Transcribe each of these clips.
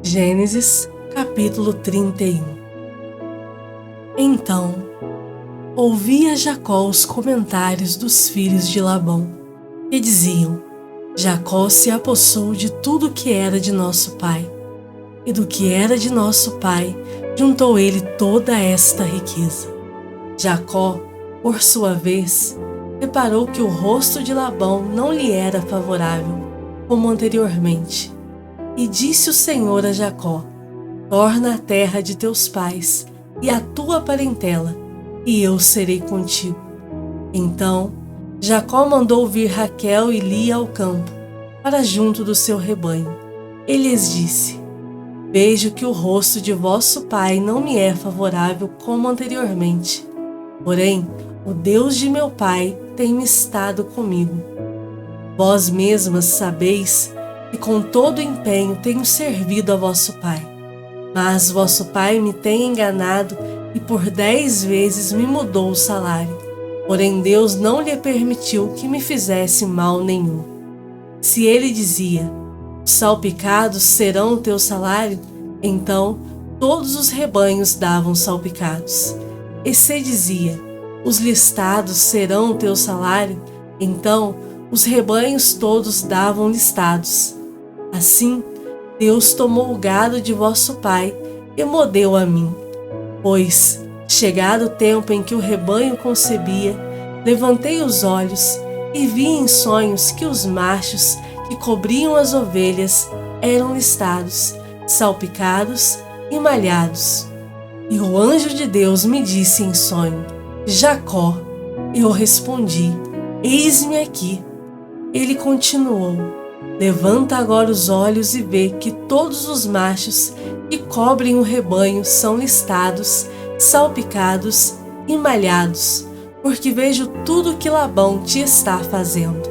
Gênesis, capítulo 31. Então, ouvia Jacó os comentários dos filhos de Labão, que diziam: Jacó se apossou de tudo que era de nosso pai, e do que era de nosso pai juntou ele toda esta riqueza. Jacó, por sua vez, reparou que o rosto de Labão não lhe era favorável, como anteriormente. E disse o Senhor a Jacó: torna a terra de teus pais e a tua parentela, e eu serei contigo. Então Jacó mandou vir Raquel e Lia ao campo, para junto do seu rebanho. Ele lhes disse: vejo que o rosto de vosso pai não me é favorável como anteriormente. Porém, o Deus de meu pai tem estado comigo. Vós mesmas sabeis que com todo empenho tenho servido a vosso pai. Mas vosso pai me tem enganado e por 10 vezes me mudou o salário. Porém Deus não lhe permitiu que me fizesse mal nenhum. Se ele dizia: os salpicados serão o teu salário, então todos os rebanhos davam salpicados. E se dizia: os listados serão o teu salário, então os rebanhos todos davam listados. Assim, Deus tomou o gado de vosso pai e mo deu a mim. Pois, chegado o tempo em que o rebanho concebia, levantei os olhos e vi em sonhos que os machos que cobriam as ovelhas eram listados, salpicados e malhados. E o anjo de Deus me disse em sonho: Jacó. Eu respondi: eis-me aqui. Ele continuou: levanta agora os olhos e vê que todos os machos que cobrem o rebanho são listados, salpicados e malhados, porque vejo tudo que Labão te está fazendo.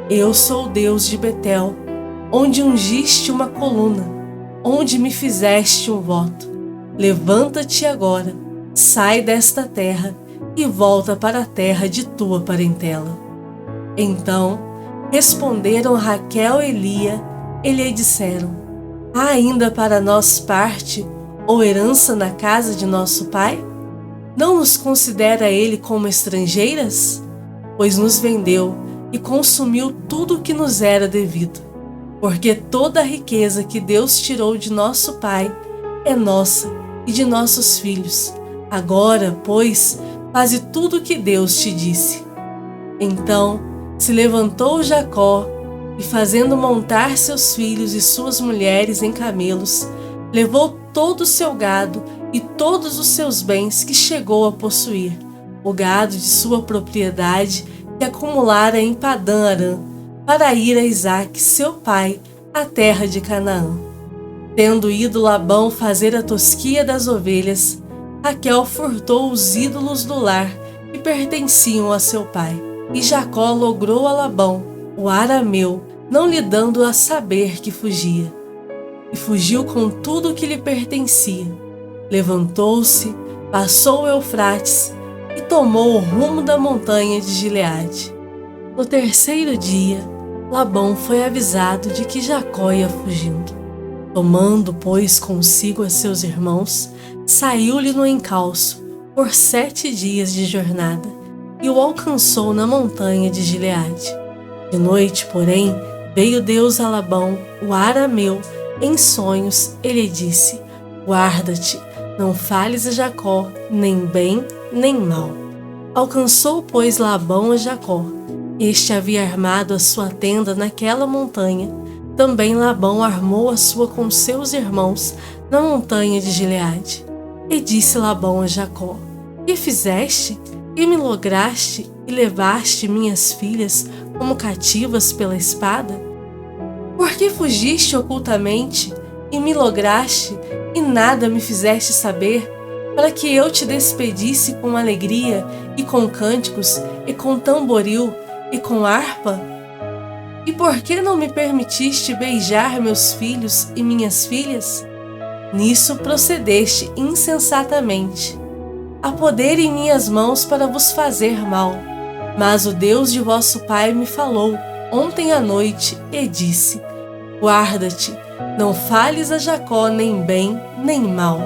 Eu sou o Deus de Betel, onde ungiste uma coluna, onde me fizeste um voto. Levanta-te agora, sai desta terra e volta para a terra de tua parentela. Então responderam Raquel e Lia e lhe disseram: há ainda para nós parte ou herança na casa de nosso pai? Não nos considera ele como estrangeiras? Pois nos vendeu e consumiu tudo o que nos era devido. Porque toda a riqueza que Deus tirou de nosso pai é nossa e de nossos filhos. Agora, pois, faze tudo o que Deus te disse. Então se levantou Jacó e, fazendo montar seus filhos e suas mulheres em camelos, levou todo o seu gado e todos os seus bens que chegou a possuir, o gado de sua propriedade que acumulara em Padã Arã, para ir a Isaque, seu pai, à terra de Canaã. Tendo ido Labão fazer a tosquia das ovelhas, Raquel furtou os ídolos do lar que pertenciam a seu pai. E Jacó logrou a Labão, o arameu, não lhe dando a saber que fugia. E fugiu com tudo o que lhe pertencia. Levantou-se, passou o Eufrates e tomou o rumo da montanha de Gileade. No 3º dia, Labão foi avisado de que Jacó ia fugindo. Tomando, pois, consigo a seus irmãos, saiu-lhe no encalço por 7 dias de jornada, e o alcançou na montanha de Gileade. De noite, porém, veio Deus a Labão, o arameu, em sonhos, e lhe disse: guarda-te, não fales a Jacó, nem bem, nem mal. Alcançou, pois, Labão a Jacó. Este havia armado a sua tenda naquela montanha. Também Labão armou a sua com seus irmãos na montanha de Gileade. E disse Labão a Jacó: que fizeste? E me lograste e levaste minhas filhas como cativas pela espada? Por que fugiste ocultamente e me lograste e nada me fizeste saber, para que eu te despedisse com alegria e com cânticos e com tamboril e com harpa? E por que não me permitiste beijar meus filhos e minhas filhas? Nisso procedeste insensatamente. Há poder em minhas mãos para vos fazer mal. Mas o Deus de vosso pai me falou ontem à noite e disse: guarda-te, não fales a Jacó nem bem nem mal.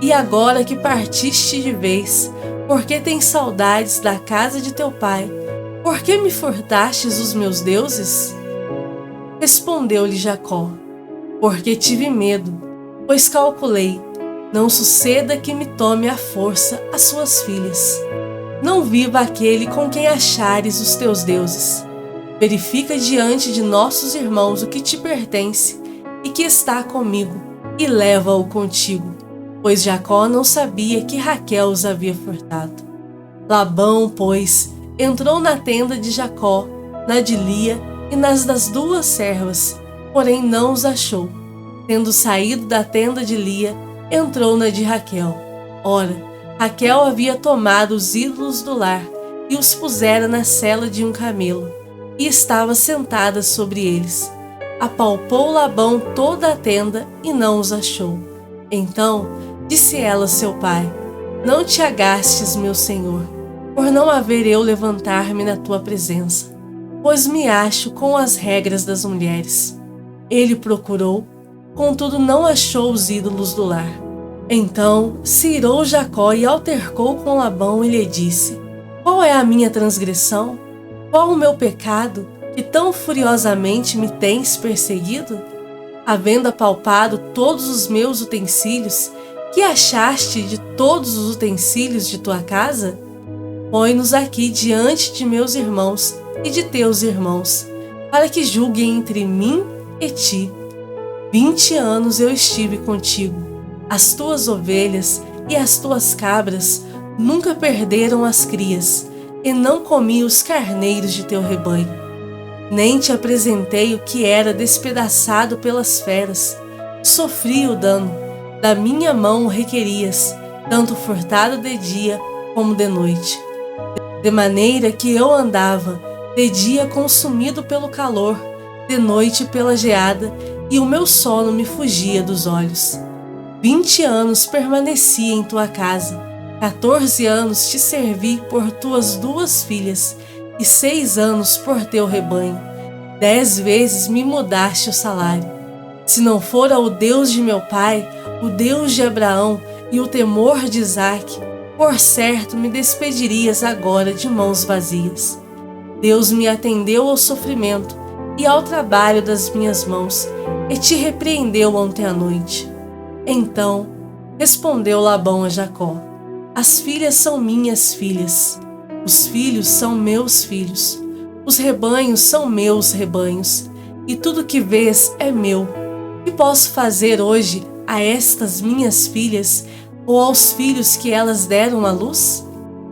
E agora que partiste de vez, porque tens saudades da casa de teu pai, por que me furtastes os meus deuses? Respondeu-lhe Jacó: porque tive medo, pois calculei, não suceda que me tome à força as suas filhas. Não viva aquele com quem achares os teus deuses. Verifica diante de nossos irmãos o que te pertence e que está comigo, e leva-o contigo, pois Jacó não sabia que Raquel os havia furtado. Labão, pois, entrou na tenda de Jacó, na de Lia e nas das duas servas, porém não os achou. Tendo saído da tenda de Lia, entrou na de Raquel. Ora, Raquel havia tomado os ídolos do lar e os pusera na sela de um camelo, e estava sentada sobre eles. Apalpou Labão toda a tenda e não os achou. Então disse ela a seu pai: não te agastes, meu senhor, por não haver eu levantar-me na tua presença, pois me acho com as regras das mulheres. Ele procurou, contudo não achou os ídolos do lar. Então se irou Jacó e altercou com Labão e lhe disse: qual é a minha transgressão? Qual o meu pecado, que tão furiosamente me tens perseguido? Havendo apalpado todos os meus utensílios, que achaste de todos os utensílios de tua casa? Põe-nos aqui diante de meus irmãos e de teus irmãos, para que julguem entre mim e ti. 20 anos eu estive contigo. As tuas ovelhas e as tuas cabras nunca perderam as crias, e não comi os carneiros de teu rebanho. Nem te apresentei o que era despedaçado pelas feras. Sofri o dano, da minha mão o requerias, tanto furtado de dia como de noite. De maneira que eu andava, de dia consumido pelo calor, de noite pela geada, e o meu sono me fugia dos olhos. 20 anos permaneci em tua casa, 14 anos te servi por tuas 2 filhas, e 6 anos por teu rebanho. 10 vezes me mudaste o salário. Se não fora o Deus de meu pai, o Deus de Abraão e o temor de Isaque, por certo me despedirias agora de mãos vazias. Deus me atendeu ao sofrimento e ao trabalho das minhas mãos, e te repreendeu ontem à noite. Então respondeu Labão a Jacó: as filhas são minhas filhas, os filhos são meus filhos, os rebanhos são meus rebanhos, e tudo que vês é meu. Que posso fazer hoje a estas minhas filhas ou aos filhos que elas deram à luz?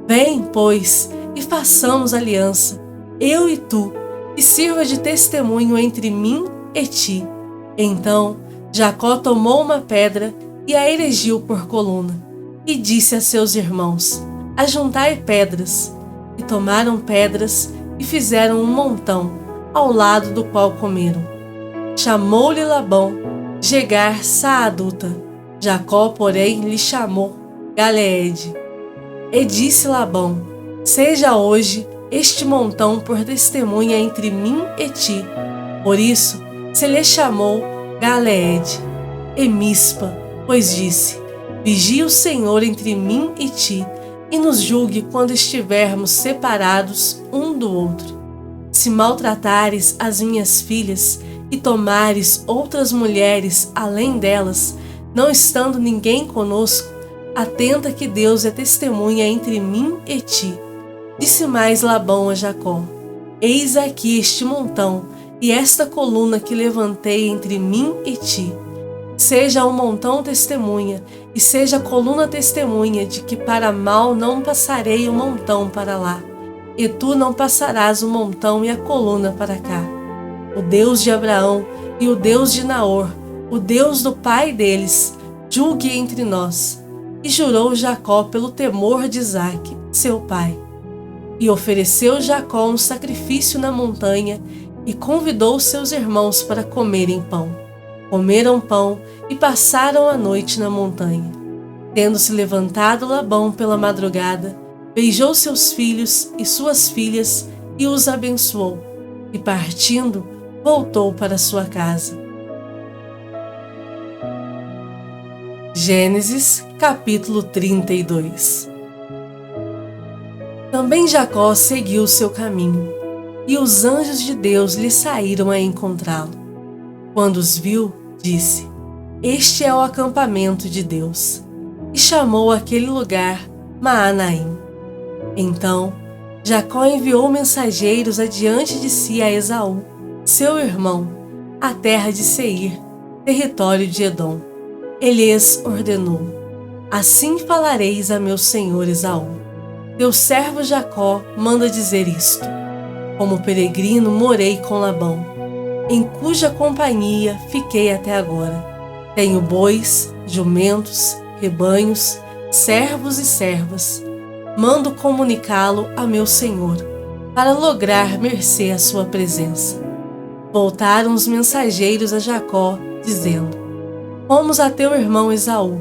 Vem, pois, e façamos aliança, eu e tu, e sirva de testemunho entre mim e ti. Então Jacó tomou uma pedra e a erigiu por coluna, e disse a seus irmãos: ajuntai pedras. E tomaram pedras e fizeram um montão, ao lado do qual comeram. Chamou-lhe Labão Jegar Saaduta. Jacó, porém, lhe chamou Galeede. E disse Labão: seja hoje este montão por testemunha entre mim e ti. Por isso se lhe chamou Galeede. E Mispa, pois disse: vigie o Senhor entre mim e ti, e nos julgue quando estivermos separados um do outro. Se maltratares as minhas filhas e tomares outras mulheres além delas, não estando ninguém conosco, atenta que Deus é testemunha entre mim e ti. Disse mais Labão a Jacó: eis aqui este montão e esta coluna que levantei entre mim e ti. Seja o montão testemunha, e seja a coluna testemunha de que para mal não passarei o montão para lá, e tu não passarás o montão e a coluna para cá. O Deus de Abraão e o Deus de Naor, o Deus do pai deles, julgue entre nós. E jurou Jacó pelo temor de Isaque, seu pai. E ofereceu Jacó um sacrifício na montanha, e convidou seus irmãos para comerem pão. Comeram pão e passaram a noite na montanha. Tendo-se levantado Labão pela madrugada, beijou seus filhos e suas filhas e os abençoou, e partindo, voltou para sua casa. Gênesis, capítulo 32. Também Jacó seguiu o seu caminho, e os anjos de Deus lhe saíram a encontrá-lo. Quando os viu, disse: Este é o acampamento de Deus. E chamou aquele lugar Maanaim. Então, Jacó enviou mensageiros adiante de si a Esaú, seu irmão, à terra de Seir, território de Edom. Ele lhes ordenou: Assim falareis a meu senhor Esaú: Teu servo Jacó manda dizer isto: Como peregrino morei com Labão, em cuja companhia fiquei até agora. Tenho bois, jumentos, rebanhos, servos e servas. Mando comunicá-lo a meu senhor, para lograr mercê à sua presença. Voltaram os mensageiros a Jacó, dizendo: Fomos a teu irmão Esaú.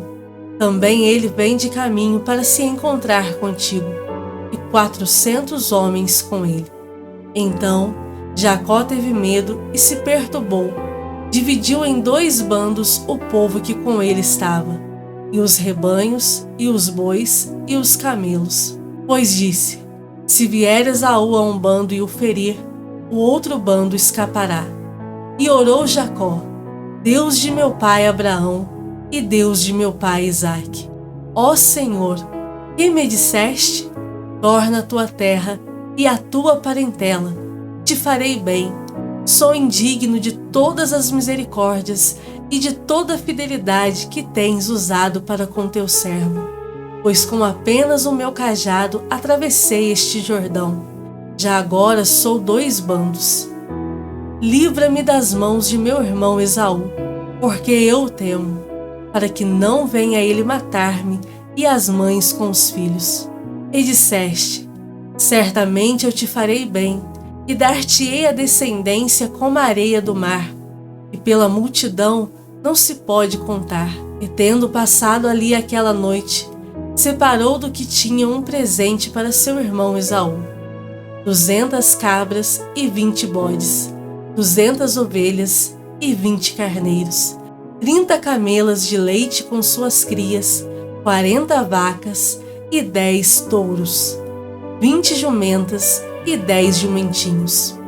Também ele vem de caminho para se encontrar contigo, e 400 homens com ele. Então Jacó teve medo e se perturbou. Dividiu em 2 bandos o povo que com ele estava, e os rebanhos, e os bois, e os camelos. Pois disse: Se vier Esaú a um bando e o ferir, o outro bando escapará. E orou Jacó: Deus de meu pai Abraão e Deus de meu pai Isaque, ó Senhor, que me disseste? Torna a tua terra e a tua parentela, te farei bem. Sou indigno de todas as misericórdias e de toda a fidelidade que tens usado para com teu servo, pois com apenas o meu cajado atravessei este Jordão. Já agora sou 2 bandos. Livra-me das mãos de meu irmão Esaú, porque eu o temo, para que não venha ele matar-me e as mães com os filhos. E disseste: Certamente eu te farei bem, e dar-te-ei a descendência como a areia do mar, e pela multidão não se pode contar. E tendo passado ali aquela noite, separou do que tinha um presente para seu irmão Esaú: 200 cabras e 20 bodes, 200 ovelhas e 20 carneiros, 30 camelas de leite com suas crias, 40 vacas e 10 touros, 20 jumentas e 10 jumentinhos.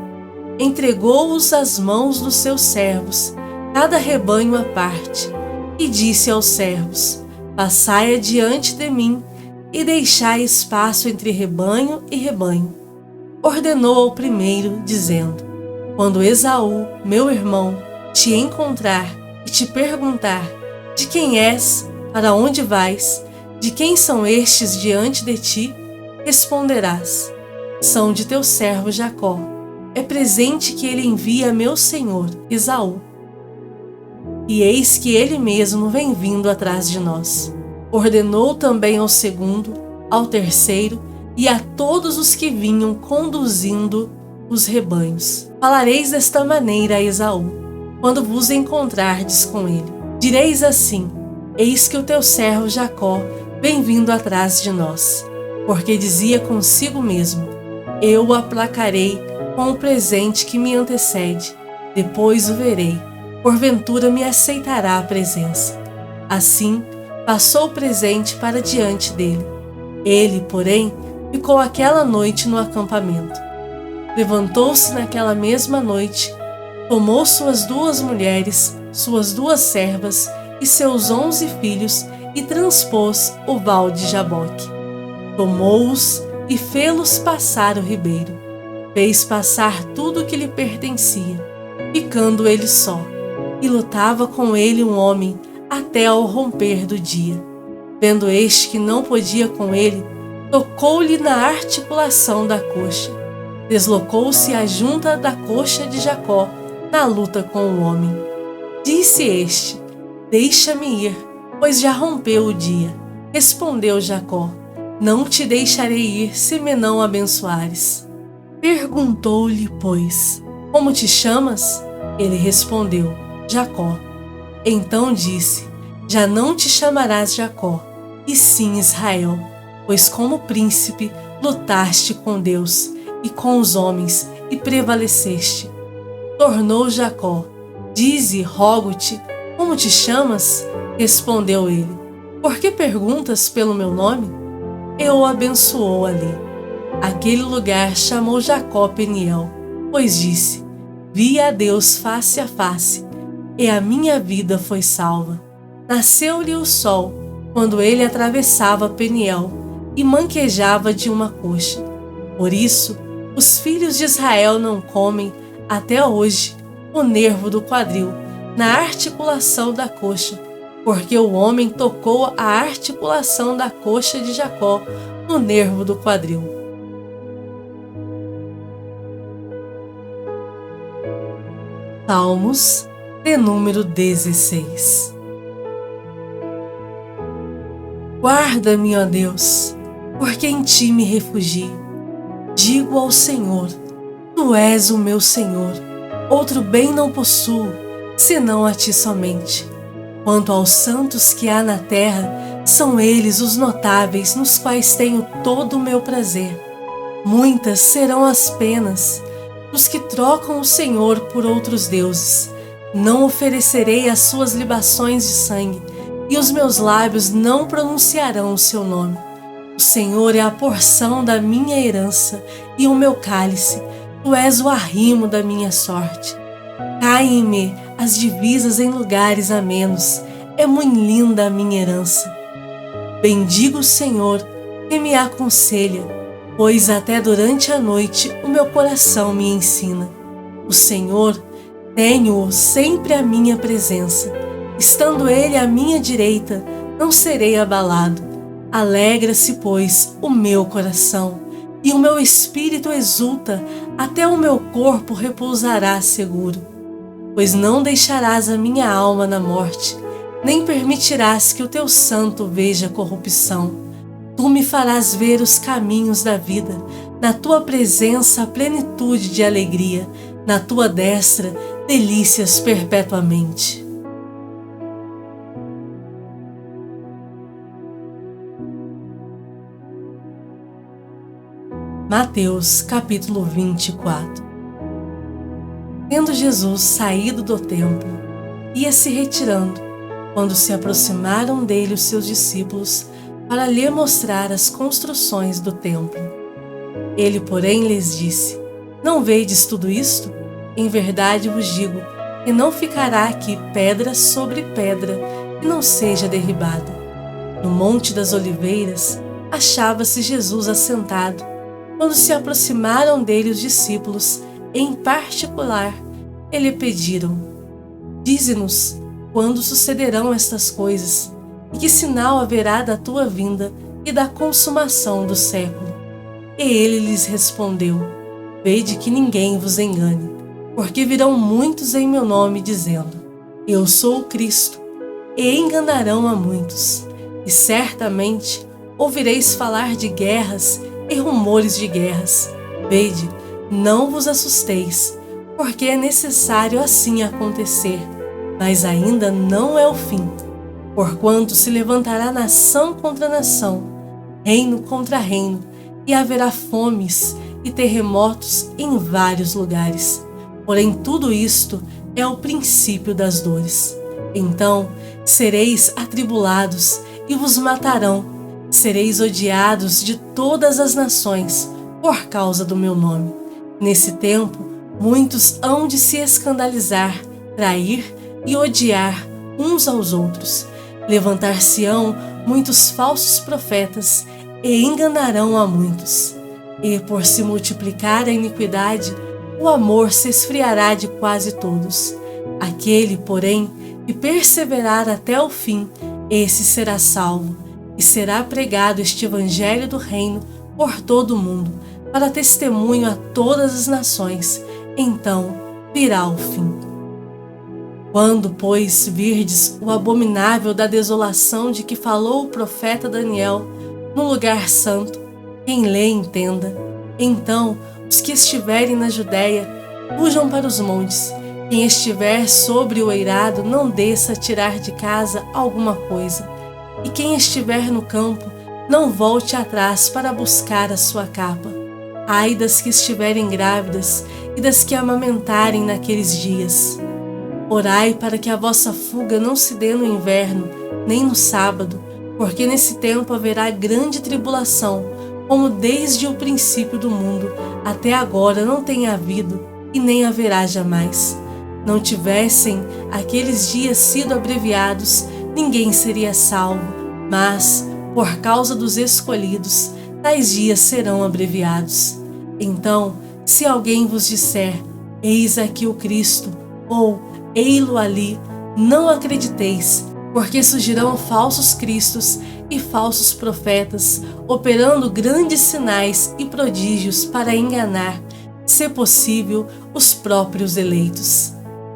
Entregou-os às mãos dos seus servos, cada rebanho à parte, e disse aos servos: Passai adiante de mim e deixai espaço entre rebanho e rebanho. Ordenou ao primeiro, dizendo: Quando Esaú, meu irmão, te encontrar e te perguntar: De quem és? Para onde vais? De quem são estes diante de ti? Responderás: São de teu servo Jacó. É presente que ele envia a meu senhor Esaú. E eis que ele mesmo vem vindo atrás de nós. Ordenou também ao segundo, ao terceiro e a todos os que vinham conduzindo os rebanhos: Falareis desta maneira a Esaú, quando vos encontrardes com ele. Direis assim: Eis que o teu servo Jacó vem vindo atrás de nós. Porque dizia consigo mesmo: Eu o aplacarei com o presente que me antecede, depois o verei, porventura me aceitará a presença. Assim, passou o presente para diante dele. Ele, porém, ficou aquela noite no acampamento. Levantou-se naquela mesma noite, tomou suas 2 mulheres, suas 2 servas e seus 11 filhos e transpôs o val de Jaboque. Tomou-os e fê-los passar o ribeiro. Fez passar tudo o que lhe pertencia, ficando ele só, e lutava com ele um homem até ao romper do dia. Vendo este que não podia com ele, tocou-lhe na articulação da coxa. Deslocou-se a junta da coxa de Jacó na luta com o homem. Disse este: Deixa-me ir, pois já rompeu o dia. Respondeu Jacó: Não te deixarei ir se me não abençoares. Perguntou-lhe, pois: Como te chamas? Ele respondeu: Jacó. Então disse: Já não te chamarás Jacó, e sim Israel, pois como príncipe lutaste com Deus e com os homens e prevaleceste. Tornou Jacó: Dize, rogo-te, como te chamas? Respondeu ele: Por que perguntas pelo meu nome? Eu o abençoou ali. Aquele lugar chamou Jacó Peniel, pois disse: vi a Deus face a face, e a minha vida foi salva. Nasceu-lhe o sol, quando ele atravessava Peniel, e manquejava de uma coxa. Por isso, os filhos de Israel não comem, até hoje, o nervo do quadril, na articulação da coxa, porque o homem tocou a articulação da coxa de Jacó no nervo do quadril. Salmos de número 16. Guarda-me, ó Deus, porque em ti me refugio. Digo ao Senhor: tu és o meu Senhor, outro bem não possuo, senão a ti somente. Quanto aos santos que há na terra, são eles os notáveis nos quais tenho todo o meu prazer. Muitas serão as penas dos que trocam o Senhor por outros deuses. Não oferecerei as suas libações de sangue, e os meus lábios não pronunciarão o seu nome. O Senhor é a porção da minha herança e o meu cálice. Tu és o arrimo da minha sorte. Caem-me as divisas em lugares amenos. É muito linda a minha herança. Bendigo o Senhor que me aconselha, pois até durante a noite o meu coração me ensina. O Senhor, tenho-o sempre à minha presença. Estando Ele à minha direita, não serei abalado. Alegra-se, pois, o meu coração, e o meu espírito exulta, até o meu corpo repousará seguro. Pois não deixarás a minha alma na morte, nem permitirás que o teu santo veja corrupção. Tu me farás ver os caminhos da vida, na tua presença a plenitude de alegria, na tua destra delícias perpetuamente. Mateus capítulo 24. Tendo Jesus saído do templo, ia se retirando, quando se aproximaram dele os seus discípulos para lhe mostrar as construções do templo. Ele, porém, lhes disse: não vedes tudo isto? Em verdade vos digo que não ficará aqui pedra sobre pedra que não seja derribada. No Monte das Oliveiras achava-se Jesus assentado. Quando se aproximaram dele os discípulos, em particular, lhe pediram: dize-nos quando sucederão estas coisas, e que sinal haverá da tua vinda e da consumação do século. E ele lhes respondeu: vede que ninguém vos engane, porque virão muitos em meu nome dizendo: eu sou o Cristo, e enganarão a muitos. E certamente ouvireis falar de guerras e rumores de guerras. Vede, não vos assusteis, porque é necessário assim acontecer, mas ainda não é o fim. Porquanto se levantará nação contra nação, reino contra reino, e haverá fomes e terremotos em vários lugares. Porém, tudo isto é o princípio das dores. Então sereis atribulados e vos matarão. Sereis odiados de todas as nações por causa do meu nome. Nesse tempo, muitos hão de se escandalizar, trair e odiar uns aos outros. Levantar-se-ão muitos falsos profetas e enganarão a muitos. E por se multiplicar a iniquidade, o amor se esfriará de quase todos. Aquele, porém, que perseverar até o fim, esse será salvo. E será pregado este evangelho do reino por todo o mundo, para testemunho a todas as nações. Então virá o fim. Quando, pois, virdes o abominável da desolação de que falou o profeta Daniel no lugar santo, quem lê entenda. Então os que estiverem na Judéia fujam para os montes. Quem estiver sobre o eirado não desça a tirar de casa alguma coisa. E quem estiver no campo, não volte atrás para buscar a sua capa. Ai das que estiverem grávidas e das que amamentarem naqueles dias. Orai para que a vossa fuga não se dê no inverno, nem no sábado, porque nesse tempo haverá grande tribulação, como desde o princípio do mundo até agora não tem havido e nem haverá jamais. Não tivessem aqueles dias sido abreviados, ninguém seria salvo, mas, por causa dos escolhidos, tais dias serão abreviados. Então, se alguém vos disser, eis aqui o Cristo, ou ei-lo ali, não acrediteis, porque surgirão falsos cristos e falsos profetas, operando grandes sinais e prodígios para enganar, se possível, os próprios eleitos.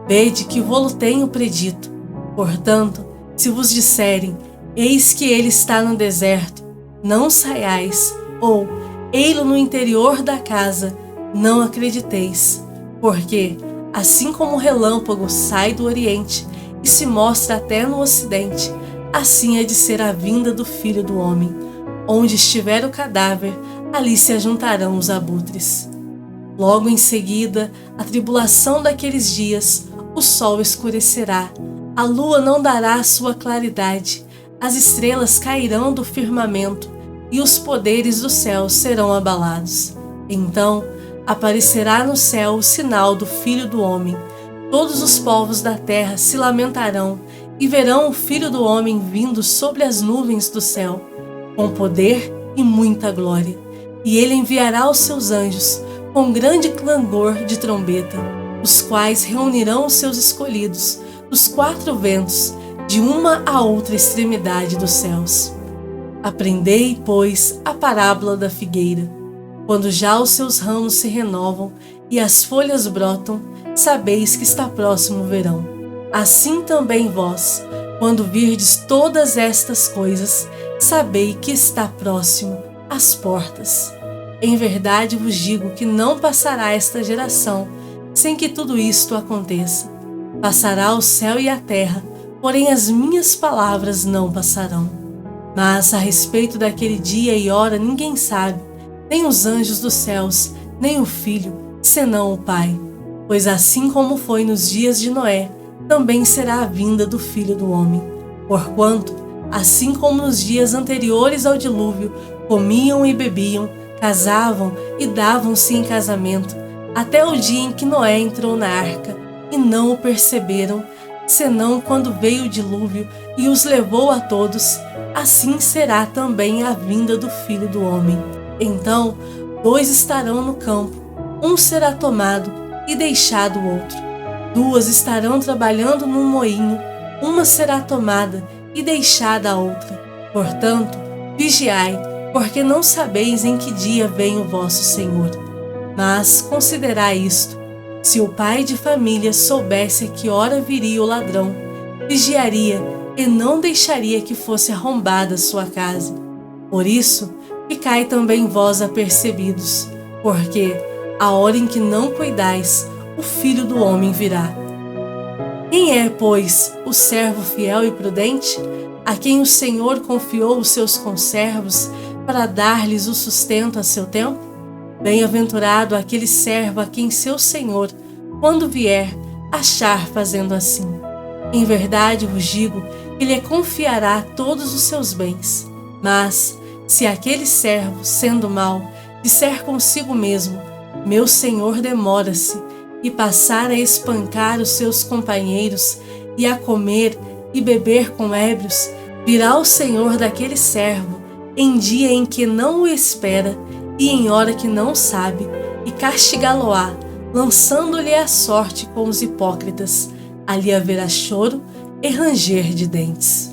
Vede que vô-lo tenho predito. Portanto, se vos disserem, eis que ele está no deserto, não saiais, ou ei-lo no interior da casa, não acrediteis, porque, assim como o relâmpago sai do Oriente e se mostra até no Ocidente, assim é de ser a vinda do Filho do Homem. Onde estiver o cadáver, ali se ajuntarão os abutres. Logo em seguida, a tribulação daqueles dias, o sol escurecerá, a lua não dará sua claridade, as estrelas cairão do firmamento e os poderes do céu serão abalados. Então aparecerá no céu o sinal do Filho do Homem. Todos os povos da terra se lamentarão e verão o Filho do Homem vindo sobre as nuvens do céu, com poder e muita glória. E ele enviará os seus anjos com grande clangor de trombeta, os quais reunirão os seus escolhidos dos quatro ventos, de uma a outra extremidade dos céus. Aprendei, pois, a parábola da figueira. Quando já os seus ramos se renovam e as folhas brotam, sabeis que está próximo o verão. Assim também vós, quando virdes todas estas coisas, sabei que está próximo às portas. Em verdade vos digo que não passará esta geração sem que tudo isto aconteça. Passará o céu e a terra, porém as minhas palavras não passarão. Mas a respeito daquele dia e hora ninguém sabe, nem os anjos dos céus, nem o Filho, senão o Pai. Pois assim como foi nos dias de Noé, também será a vinda do Filho do Homem. Porquanto, assim como nos dias anteriores ao dilúvio, comiam e bebiam, casavam e davam-se em casamento, até o dia em que Noé entrou na arca, e não o perceberam, senão quando veio o dilúvio e os levou a todos, assim será também a vinda do Filho do Homem. Então, 2 estarão no campo, um será tomado e deixado o outro. 2 estarão trabalhando num moinho, uma será tomada e deixada a outra. Portanto, vigiai, porque não sabeis em que dia vem o vosso Senhor. Mas considerai isto: se o pai de família soubesse a que hora viria o ladrão, vigiaria e não deixaria que fosse arrombada sua casa. Por isso, ficai também vós apercebidos, porque, a hora em que não cuidais, o Filho do Homem virá. Quem é, pois, o servo fiel e prudente, a quem o Senhor confiou os seus conservos para dar-lhes o sustento a seu tempo? Bem-aventurado aquele servo a quem seu Senhor, quando vier, achar fazendo assim. Em verdade vos digo que lhe confiará todos os seus bens. Mas, se aquele servo, sendo mau, disser consigo mesmo, meu Senhor demora-se, e passar a espancar os seus companheiros, e a comer e beber com ébrios, virá o Senhor daquele servo, em dia em que não o espera, e em hora que não sabe, e castigá-lo-á, lançando-lhe a sorte com os hipócritas. Ali haverá choro e ranger de dentes.